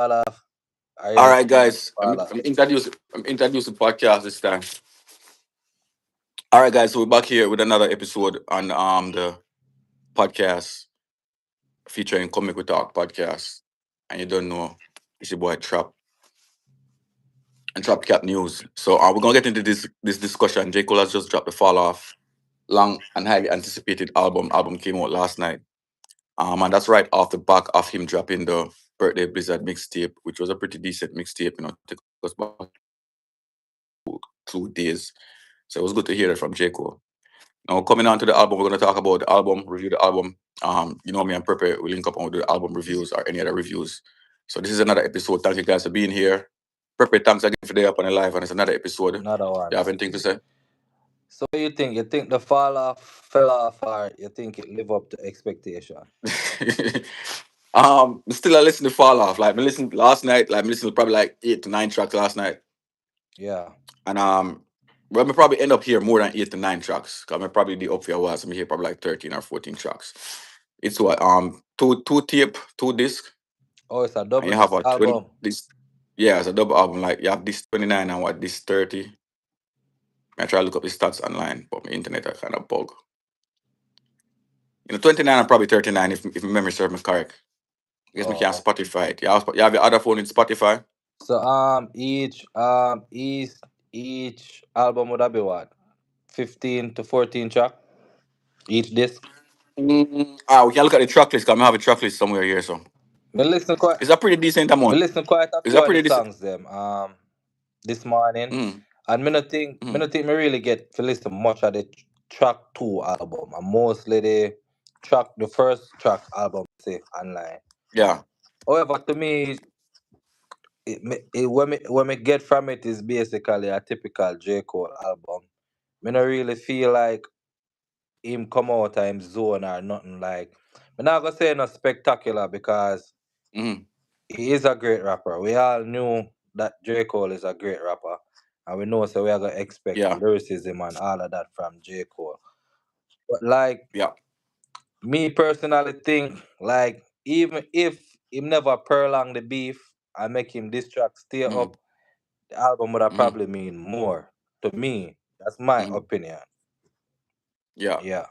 Fall off. Are you All right, listening to guys. I'm, Fall off? I'm introducing. I'm introducing podcast this time. All right, guys. So we're back here with another episode on the podcast featuring Comic We Talk podcast. And you don't know, it's your boy Trap and Trap Cap News. So we're gonna get into this discussion. J. Cole has just dropped the Fall Off, long and highly anticipated album. Album came out last night. And that's right off the back of him dropping the Birthday Blizzard mixtape, which was a pretty decent mixtape. Took us back 2 days. So it was good to hear that from J. Cole. Now, coming on to the album, we're going to talk about the album, review the album. You know me and Pepe, we link up on the album reviews or any other reviews. So this is another episode. Thank you guys for being here. Pepe, thanks again for day up on the live, and it's another episode. Another You one. have anything to say? So what you think? You think the fall off fell off, or you think it live up to expectation? Still I listen to Fall Off. Like, I listened last night, like, I listened to probably like 8 to 9 tracks last night. Yeah. And well, I probably end up here more than 8 to 9 tracks. Cause I'm probably the up here was. I'm here probably like 13 or 14 tracks. It's what two tape, 2 disc, Oh, it's a and double you have disc a album. this yeah, it's a double album. Like you have this 29 and what this 30. I try to look up the stats online, but my internet are kind of bug. 29 and probably 39 if my memory serves me correct. I guess we can Oh. Spotify it. You have your other phone in Spotify. So each album would have be what? 15 to 14 track each disc. We can look at the track list because I have a track list somewhere here. So Me listen quite it's a pretty decent me amount. listen quite a It's few a of the pretty decent. songs them this morning. Mm, And me mm, not think me really get to listen much of the track two album. And mostly the first track album say online. yeah. However, to me, what me get from it is basically a typical J. Cole album. Me not really feel like him come out of him zone or nothing like. Me not gonna say no spectacular because Mm, he is a great rapper. We all knew that J. Cole is a great rapper. And we know so we are gonna expect yeah. lyricism and all of that from J. Cole. But like Yeah. me personally think like even if him never prolong the beef and make him this track stay Mm, up, the album would have mm, probably mean more to me. That's my mm, opinion. yeah. Yeah.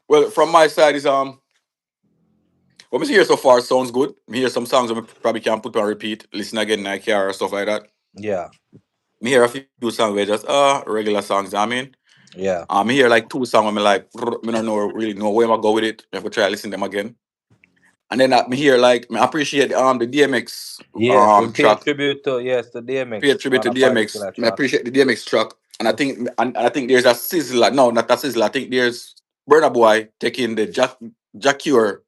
Well, from my side is what we see here so far sounds good. Me hear some songs that we probably can put on repeat, listen again in my car or stuff like that. Yeah. Me hear a few songs where just regular songs. I mean, Yeah. me hear like 2 songs. I'm like, me don't know really know where I go with it. I have to try listen them again. And then me hear like me appreciate the DMX Yes, we pay track. tribute to Pay DMX tribute on to a DMX. particular Me track. appreciate the DMX track. And I think there's a sizzler. No, not a sizzler. I think there's Burna Boy taking the Jack Cure.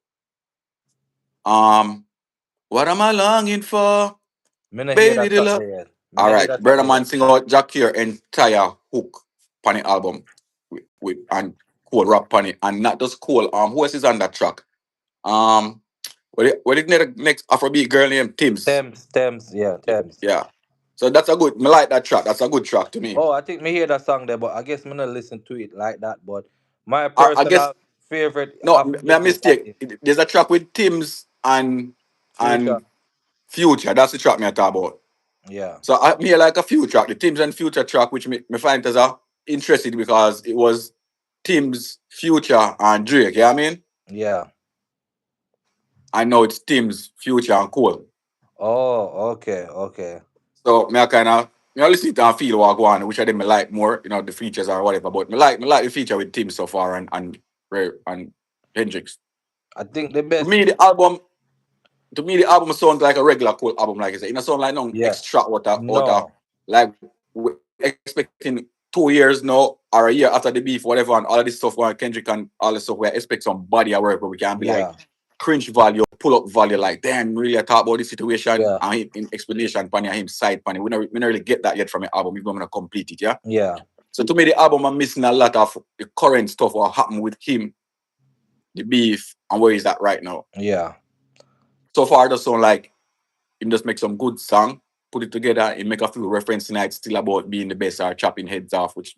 Um, what am I longing for? Me not hear Baby that the track love. there yet. Me All not hear right. that track Burna there Man yet. sing out Jack Cure entire hook on the album with and Cole rap on it. And not just Cole. Who else is on that track? Um what is the next Afrobeat girl named Tims? Thames. Yeah. So that's a good me like that track. That's a good track to me. Oh, I think me hear that song there, but I guess me not listen to it like that. But my I guess personal favorite no, me a Afrobeat is that mistake. There's a track with Tims Future. and Future. That's the track me I talk about. Yeah. So I me like a few track, the Tim's and Future track, which me find as a interested because it was Tim's, Future, and Drake. You know what I mean? Yeah. I know it's Tim's, Future, and Cole. Oh, okay, okay. So me I kind of listen to and feel what go on, which I didn't like more, the features or whatever. But me like the feature with Tim so far and and Hendrix. I think the To best. me, the album sounds like a regular Cole album, like I said. It don't sound like no Yeah. extra what No. like we expecting 2 years now or a year after the beef, whatever, and all of this stuff going Kendrick and all this stuff. We expect some body of work, but we can be like Yeah. cringe value, pull up value, like damn, really I talk about this situation Yeah. and him explanation, funny and him side funny. We don't really get that yet from the album. We're gonna complete it, yeah. Yeah. So to me, the album I'm missing a lot of the current stuff what happened with him, the beef, and where he's at right now. Yeah. So far, it does sound like him just make some good song, put it together, and make a few reference tonight still about being the best or chopping heads off, which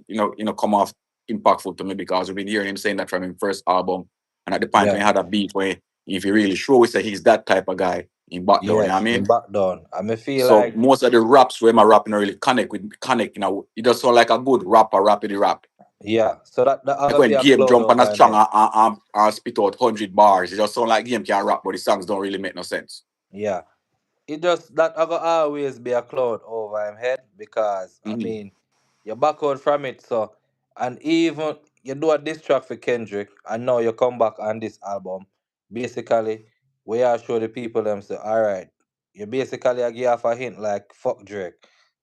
come off impactful to me because we've been hearing him saying that from his first album. And at the point when Yeah. he had a beat where if he really show us that he's that type of guy, in back down, you know what I Yes, in mean? back down. I me feel So like most of the raps where my rapping really connect, you know, it just sound like a good rapper rappity rap. yeah. So that I Like gotta be when a Game cloud jump on a over him song head. and spit out 100 bars, it just sound like Game can rap, but the songs don't really make no sense. Yeah. It just that I gonna always be a cloud over him head because I Hmm. mean you back out from it so and even you do a diss track for Kendrick and now you come back on this album. Basically, we are show the people them say, alright, you basically a give off a hint like fuck Drake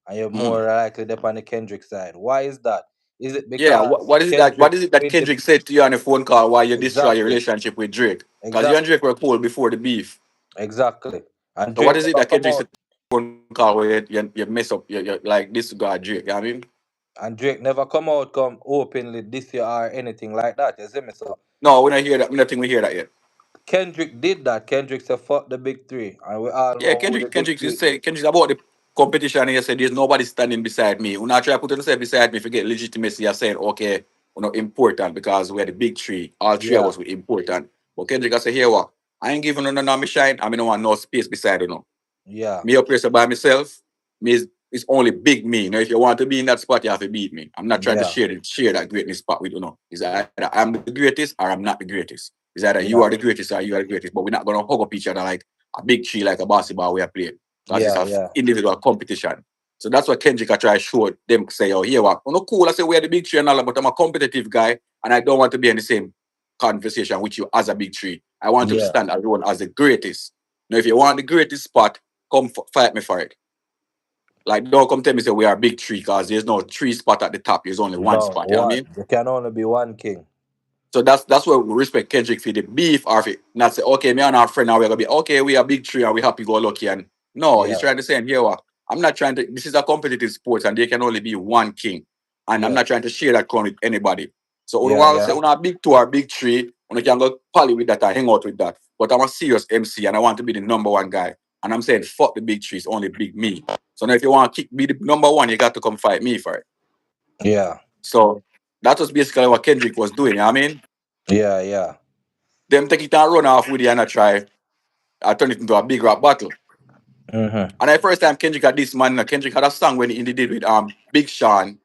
and you're Hmm. more likely up on the Kendrick side. Why is that? Is it Yeah, because what Kendrick is it that 20 Kendrick said to you on the phone call while you destroy your exactly, relationship with Drake? Because you and exactly, Drake were cool before the beef. exactly. And So what Drake is it never that come Kendrick out said on the phone call where you mess up you like this guy Drake, you know what I mean? and Drake never come out come openly this year or anything like that. You see me? So No, we don't hear that. We don't think we hear that yet. Kendrick did that. Kendrick said fuck the big three. And we all Yeah, know who the big Kendrick three just say is. Kendrick about the competition and he said there's nobody standing beside me. When I try to put yourself beside me if you get legitimacy, you're saying, okay, we're not important because we're the big three. All three of Yeah, us were important. But Kendrick I say, here what? I ain't giving no no me shine. I mean, no want no space beside you. No. yeah, Me up here so by myself, me is it's only big me. Now, if you want to be in that spot, you have to beat me. I'm not trying to yeah, share that greatness spot with you. No. It's either I'm the greatest or I'm not the greatest. It's either you are yeah, the greatest or you are the greatest. But we're not gonna hug up each other like a big tree like a basketball we are playing. Because it's yeah, a yeah, individual competition. So that's what Kendrick I try to show them say, oh, here what? Oh, no cool. I say we're the big tree and all that, but I'm a competitive guy and I don't want to be in the same conversation with you as a big tree. I want you to yeah, stand alone as the greatest. Now, if you want the greatest spot, come fight me for it. Like, don't come tell me say we are a big tree because there's no tree spot at the top. There's only one no, spot. You know what I one. mean? There can only be one king. So that's where we respect Kendrick for the beef or for not say, okay, me and our friend now we're gonna be okay, we are big tree and we happy go lucky. And no, he's Yeah, trying to say, here what? I'm not trying to this is a competitive sport and there can only be one king. And I'm yeah, not trying to share that crown with anybody. So when yeah, want to say yeah, when a big two or big tree, when can go pally with that and hang out with that. But I'm a serious MC and I want to be the number one guy. And I'm saying fuck the big trees, only big me. So now if you want to be the number one, you got to come fight me for it. yeah, So that was basically what Kendrick was doing. You know what I mean? yeah, yeah. Them take it and run off with it and I try. I turn it into a big rap battle. Mm-hmm. And the first time Kendrick had this man, Kendrick had a song when he did with Big Sean,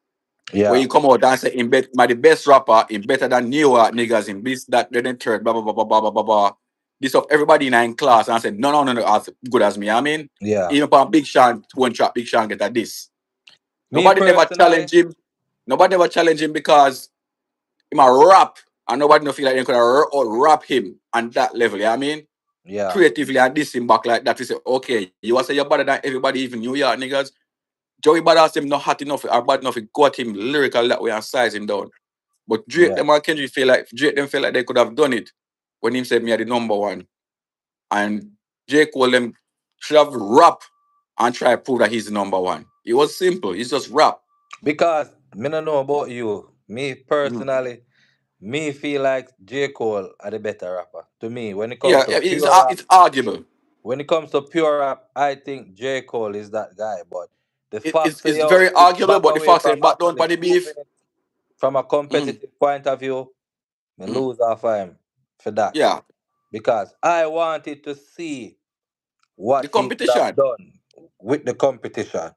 where Yeah, he come out and say him my the best rapper, him better than New York niggas, him this, that, then third, blah blah blah blah blah blah blah blah. This of everybody in class and I said, no, as good as me. I mean, yeah. even upon Big Sean, one trap, Big Sean get a this. Me Nobody never personally, challenge him. Nobody never challenge him because him a rap and nobody no feel like they could rap him on that level. You know what I mean? yeah, Creatively and diss him back like that. We say, okay, you want to say you're better than everybody, even New York niggas. Joey Badass him not hot enough or bad enough, it got him lyrical that way and size him down. But Drake yeah. them and Kendrick feel like they could have done it when him said me are the number one. And J.Cole them should have rap and try to prove that he's the number one. It was simple. It's just rap. Because me don't know about you. Me Mhm. personally, me feel like J. Cole are the better rapper. To me, when it comes Yeah, to pure rap, it's arguable. when it comes to pure rap, I think J. Cole is that guy. But the fact say It's yo, very he arguable, back but the away fact from saying back down actually for the beef. proving it from a Mhm, competitive point of view, me mhm. lose off of him for that. Yeah, Because I wanted to see the what he could have competition. done with the competition.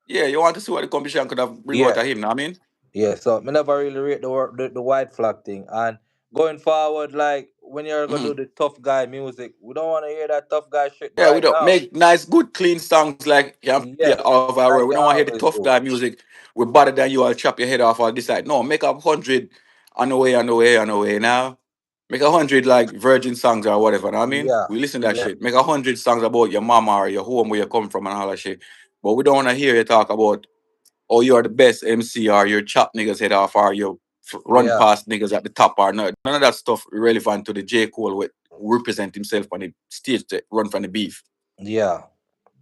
Yeah, you want to see what the competition could have bring out Yeah, of him, know what I mean? yeah. So me never really rate the white flag thing. And going forward, like when you're gonna Mhm. do the tough guy music, we don't want to hear that tough guy shit Yeah, we right don't now. make nice, good, clean songs like you can play Yes, all over our world. like We you don't want to hear the always tough do. guy music. We're better than you. I'll chop your head off. All this like no, make 100 on the way, on the way, on the way. Now make 100 like virgin songs or whatever. Know what I mean, Yeah, we listen to that yeah, shit. Make 100 songs about your mama or your home where you come from and all that shit. But we don't want to hear you talk about oh you are the best MC or you chop niggas head off or you run yeah, past niggas at the top or not. None of that stuff relevant to the J Cole with represent himself on the stage to run from the beef. yeah,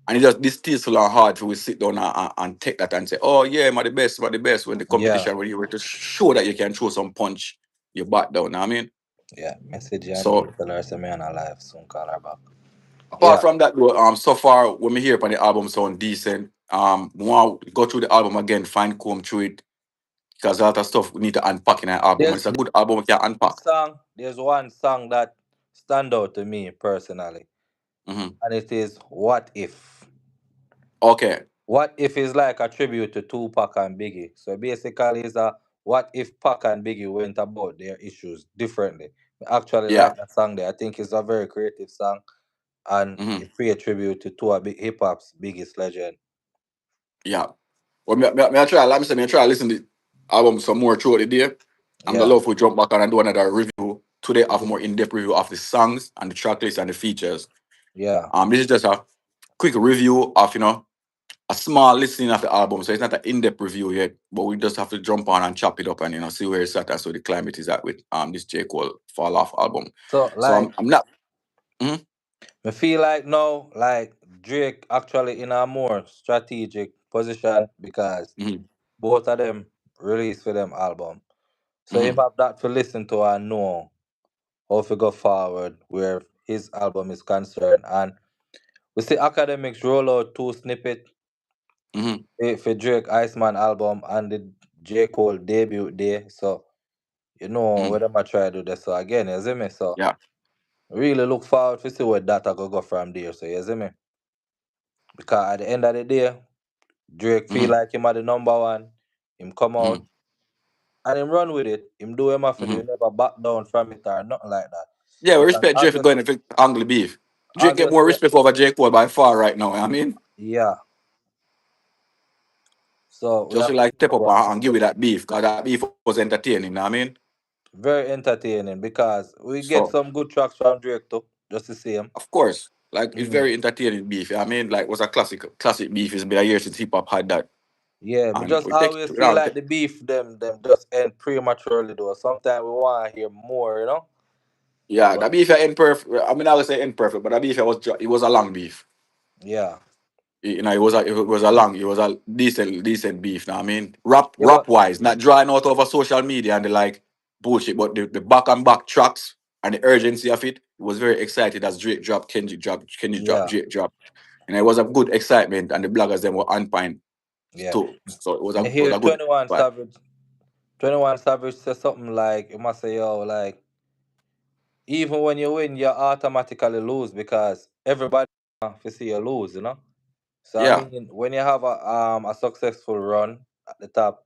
And it just distasteful and hard for we sit down and take that and say, oh yeah, I'm the best when the yeah, competition when you were to show that you can throw some punch, you back down, know what I mean? yeah. Message you, I need to So tell her say me on a live soon. Call her back. apart Yeah. from that though, so far when we hear upon the album sound decent, we want to go through the album again, find comb through it, because a lot of stuff we need to unpack in an album. And There's it's a good album we can one unpack. song. There's one song that stand out to me personally. Mm-hmm. and it is What If. Okay. What If is like a tribute to Tupac and Biggie. So basically, it's a what if Pac and Biggie went about their issues differently. I actually Yeah. like that song there. I think it's a very creative song and Mm-hmm. it pay a tribute to two of hip hop's biggest legend. Yeah. Well, me I try. Let me say, me try to listen to the album some more throughout the day. I'm gonna Yeah, love to jump back on and do another review today. Have more in depth review of the songs and the track list and the features. yeah, This is just a quick review of a small listening of the album, so it's not an in depth review yet. But we just have to jump on and chop it up and see where it's at and so the climate is at with this J Cole Fall Off album. so So like I'm not. Mm-hmm. I feel like now like Drake actually in a more strategic position because Mm-hmm. both of them release for them album. So him Mm-hmm. have that to listen to and know how to go forward where his album is concerned. And we see academics roll out two snippet Mm-hmm. for Drake Iceman album and the J. Cole debut day. So you know Mm-hmm. what am I try to do this. So again, you see me? So Yeah. really look forward to see where that I go from there. So you see me? Because at the end of the day, Drake feel Mm-hmm. like him are the number one. Him come out Mm-hmm. and him run with it. Him do him have to do. He Mm-hmm. never back down from it or nothing like that. Yeah, we Because respect Drake for going to angle beef. Drake get more obviously, respect over J Cole by far right now. I mean, yeah. So we just have to to like see step up about and give you that beef, because that beef was entertaining. I mean, very entertaining because we get so some good tracks from Drake too, just to see him. of course, like it's Mm. very entertaining beef. I mean, like was a classic beef. It's been a year since hip hop had that, Yeah, but and just we take always you feel know, like the beef them just end prematurely though. Sometimes we want to hear more, you know. yeah, But that beef ain't perfect. I mean, I would say ain't perfect, but that beef it was a long beef. yeah, It was a decent beef. Now I mean, yeah, but rap wise, not drawing out over social media and the like bullshit, but the back and back tracks and the urgency of it was very excited as Drake dropped, Kendrick dropped, yeah, Drake dropped, and it was a good excitement, and the bloggers then were on point yeah. too. So Me it was hear a good 21 vibe. Savage, 21 Savage say something like, you must say, yo, like even when you win, you automatically lose because everybody to see you lose, you know. So I Yeah. mean, when you have a successful run at the top,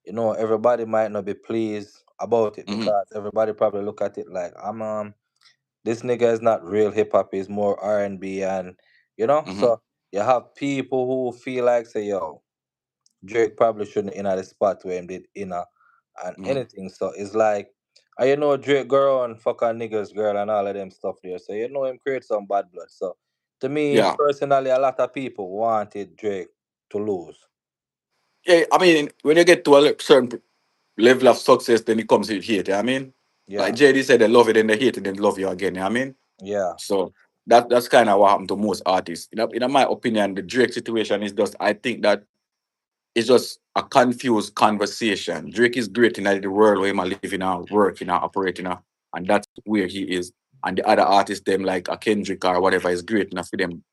you know, everybody might not be pleased about it Mm-hmm. because everybody probably look at it like this nigga is not real hip hop, he's more R&B and you know, Mm-hmm. so you have people who feel like say yo, Drake probably shouldn't in at the spot where him did inner and Mm-hmm. anything. So it's like you know Drake girl and fuck on niggas girl and all of them stuff there. So you know him create some bad blood. So to me Yeah. personally a lot of people wanted Drake to lose. Yeah. I mean, when you get to a certain level of success, then it comes with hate. I mean, like Yeah, JD said, they love it and they hate it and love you again. I mean. yeah, So that's kind of what happened to most artists. In my opinion, the Drake situation is just I think that it's just a confused conversation. Drake is great in the world where he live in a work in a operate in a, and that's where he is. And the other artists, them like a Kendrick or whatever, is great enough for them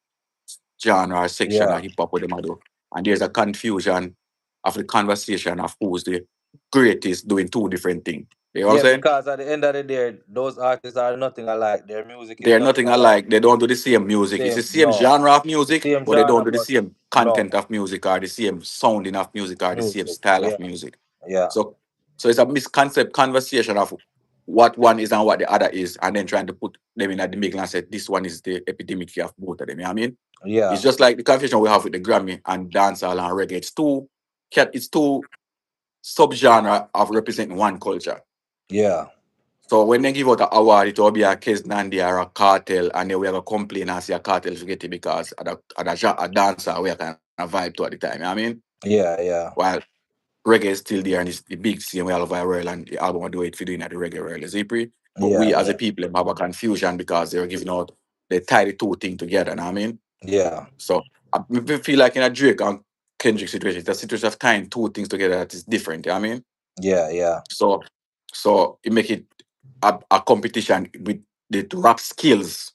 genre or section yeah, of hip hop with them I do. And there's a confusion of the conversation of who's the greatest doing two different things. You know what I'm yeah. saying? Because at the end of the day, those artists are nothing alike. Their music is They're nothing nothing alike. alike. They don't do the same music. It's the Same, same no, genre of the music, same but they don't genre, do the but same content no of music or the same sounding of music or the same music. style Yeah, of music. yeah, So so it's a misconcept conversation of what one is and what the other is, and then trying to put them in at the middle and say this one is the epidemic of both of them. You know what I mean? It's yeah, just like the confusion we have with the Grammy and dancehall and reggae. It's two subgenre of representing one culture. yeah, So when they give out an award, it will be a Kes Nandi or a cartel, and then we have a complain and say a cartel forget it because a dancer we are kind of vibe to at the time. You know what I mean? yeah, yeah, While reggae is still there and it's the big scene we all over the world and the album will do it for doing at the reggae world, is it pre? But yeah, we as a yeah, people have a confusion because they're giving out they tie the two things together, you know what I mean? yeah, So I feel like in a Drake and Kendrick situation, it's a situation of tying two things together that is different, you know what I mean? yeah, yeah, So so it make it a competition with the rap skills.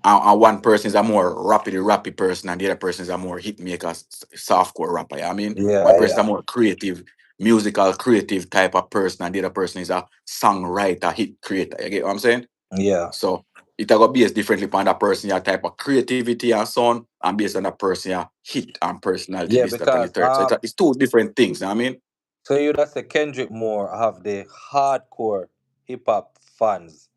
And one person is a more rappy person, and the other person is a more hit maker, softcore rapper. I mean, one yeah, person is a yeah, more creative, musical, creative type of person, and the other person is a songwriter, hit creator. You get what I'm saying? yeah, So it a go based differently upon that person, your type of creativity and so on, and based on that person, your hit and personality, Yeah, this, that, and the because third. So it's two different things, you know what I mean? so you would say Kendrick more have the hardcore hip hop fans.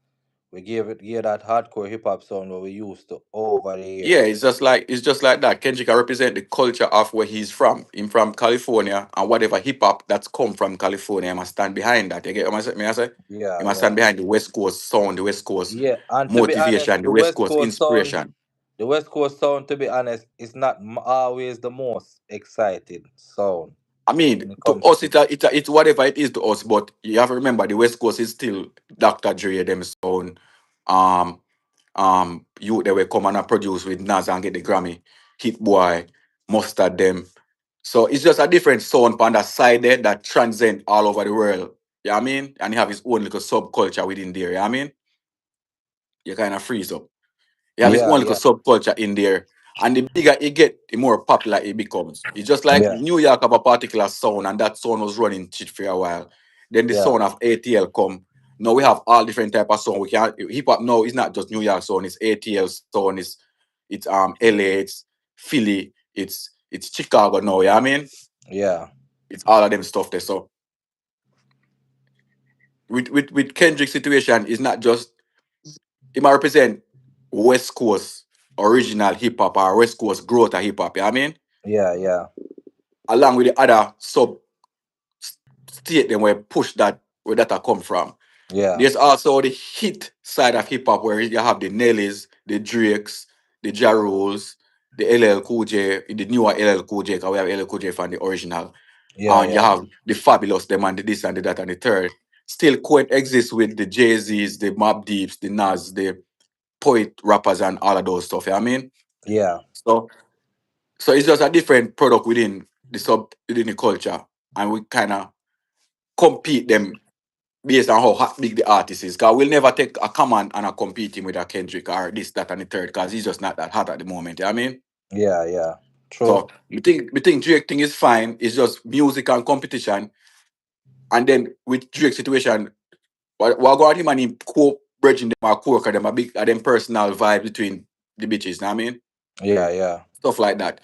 We give that hardcore hip hop sound what we used to over the Yeah, years. it's just like that. Kendrick can represent the culture of where he's from. Him from California, and whatever hip hop that's come from California, I must stand behind that. You get what I say? Yeah, You must stand yeah. behind the West Coast sound, the West Coast Yeah, and to be honest, motivation, the West Coast inspiration. The West Coast sound, to be honest, is not always the most excited sound I mean, when it to comes to us, hip hop. it's whatever it is to us, but you have to remember the West Coast is still Dr. Dre, them sound. Um, you they were come and produce with Nas and get the Grammy, Hit Boy, Mustard them. So it's just a different sound on that side there that transcend all over the world. You know what I mean? And you have his own little subculture within there. You know what I mean? You kind of freeze up. He have his Yeah, own little yeah, subculture in there. And the bigger it get, the more popular it becomes. It's just like yeah, New York have a particular sound, and that sound was running shit for a while. Then the yeah, sound of ATL come. Now we have all different type of sound. We can hip hop now it's not just New York sound, it's ATL sound, it's LA, it's Philly, it's Chicago now, you know what I mean? yeah, It's all of them stuff there. So with Kendrick's situation, it's not just it might represent West Coast original hip hop or West Coast growth of hip hop, you know what I mean? yeah, yeah, Along with the other sub state them where push that where that a come from. yeah, There's also the hit side of hip hop where you have the Nellies, the Drakes, the Ja Rules, the LL Cool J, the newer LL Cool J, because we have LL Cool J from the original. yeah, And you yeah, have the Fabulous, them and the this and the that and the third. Still coexist with the Jay-Z's, the Mob Deeps, the Nas, the poet rappers and all of those stuff. You know what I mean? yeah, So so it's just a different product within the culture. And we kind of compete them based on how hot big the artist is. Cause we'll never take a common and a competing with a Kendrick or this, that, and the third, cause he's just not that hot at the moment. You know what I mean? yeah, yeah. True. So we think Drake thing is fine. It's just music and competition. And then with Drake situation, what got him and him co bridging them or co them a big them personal vibe between the bitches, know what I mean? Yeah, yeah, Stuff like that.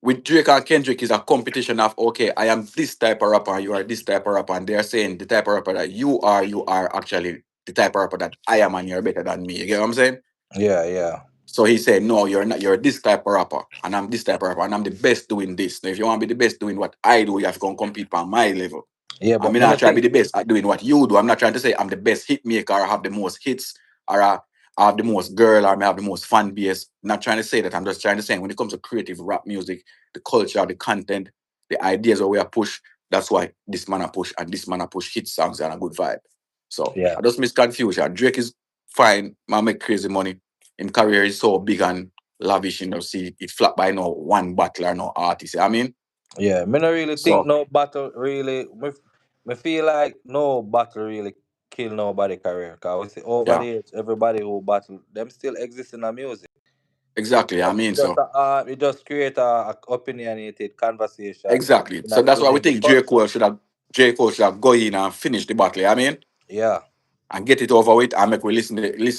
With Drake and Kendrick is a competition of okay, I am this type of rapper, you are this type of rapper, and they're saying the type of rapper that you are actually the type of rapper that I am, and you're better than me. You get what I'm saying? yeah, yeah, So he said, no, you're not. You're this type of rapper, and I'm this type of rapper, and I'm the best doing this. Now, if you want to be the best doing what I do, you have to go and compete on my level. yeah. I But mean, me I not try to be think. the best at doing what you do. I'm not trying to say I'm the best hit maker or have the most hits or I have the most girl or I have the most fan base. I'm not trying to say that. I'm just trying to say when it comes to creative rap music, the culture, the content, the ideas that we are push, that's why this man a push and this man a push hit songs and a good vibe. So Yeah, I just miss confusion. Drake is fine, man make crazy money. In career is so big and lavish, see it flat by no one battler, no artist. I mean, yeah. Me not really think so no battle really. Me feel like no battle really kill nobody career. Cause we see over yeah, the years, everybody who battle them still exist in the music. exactly. I It mean, just so it just create a opinionated conversation exactly. in So that's why we within the think culture. J. Cole should have go in and finish the battle, I mean, Yeah, and get it over with and make we listen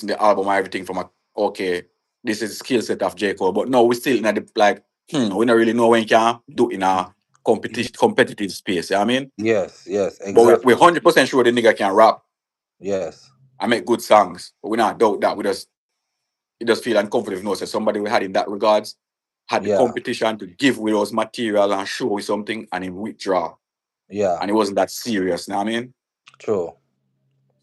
the album and everything from a okay, this is skill set of J. Cole. But no, we still in the like, we don't really know when can do in a competitive space, I mean. yes, yes, But we're exactly. 100% sure the nigga can rap Yes, and make good songs. But we not doubt that. We just feel uncomfortable, no, so somebody we had in that regards had the yeah, competition to give with us material and show with something and he withdraw. yeah, And it wasn't that serious, you know what I mean? true.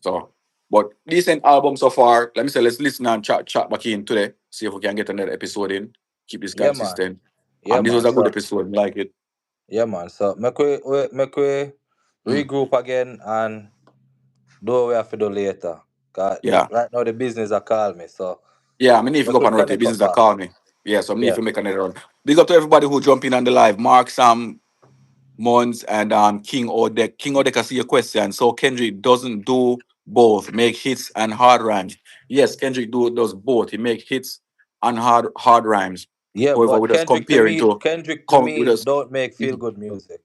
So, but decent album so far. Let me say, let's listen and chat back in today. See if we can get another episode in. Keep this Yeah, man. consistent. Yeah, This was man. a good So episode. I like it. yeah, man. So make we Mm. regroup again and do what we have to do later. Cause Yeah. right now the business are call me. So Yeah, I mean, if you make go up we and rotate, connect business up that back. call me. Yeah, so I need Yeah. to make another run. Big up to everybody who jump in on the live. Mark, Sam, Mons, and King Odek. King Odek, I see your question. So Kendrick doesn't do both, make hits and hard rhymes. Yes, Kendrick does both. He make hits and hard rhymes. Yeah, However, but we're just comparing to Kendrick to come with me us. don't make feel good music.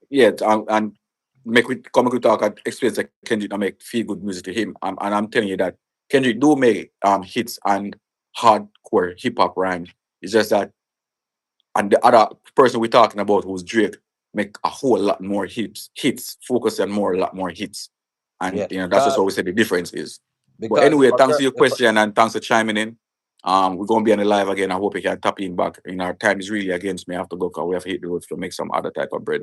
Yeah, and make we come we talk and experience that Kendrick not make feel good music to him. And I'm telling you that Kendrick do make hits and hardcore hip hop rhyme. It's just that, and the other person we're talking about, who's Drake, make a whole lot more focus on more, a lot more hits. And Yeah, that's just what cause we say the difference is. But because anyway, thanks for your question and thanks for chiming in. We're gonna be on the live again. I hope you can tap in back. Our time is really against me. I have to go because we have to hit the road to make some other type of bread.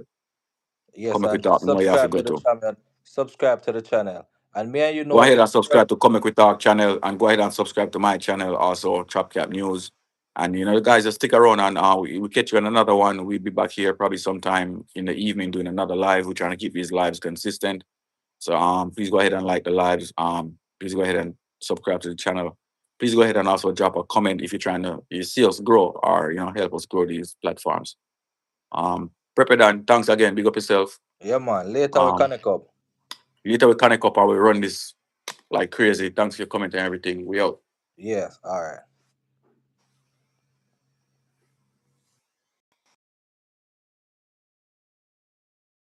yes, Come if we and talk, no, you have to subscribe go to the to. channel. Subscribe to the channel, and me and you Go know ahead if and subscribe to Comic with Talk channel and go ahead and subscribe to my channel also, Chop Cap News. And guys, just stick around and we catch you on another one. We'll be back here probably sometime in the evening doing another live. We're trying to keep these lives consistent. So please go ahead and like the lives. Please go ahead and subscribe to the channel. Please go ahead and also drop a comment if you're trying to you see us grow or help us grow these platforms. Prepare Dan, thanks again. Big up yourself. yeah, man. Later we Um connect up. Later we connect up and we run this like crazy. Thanks for your comment and everything. We out. Yes, all right.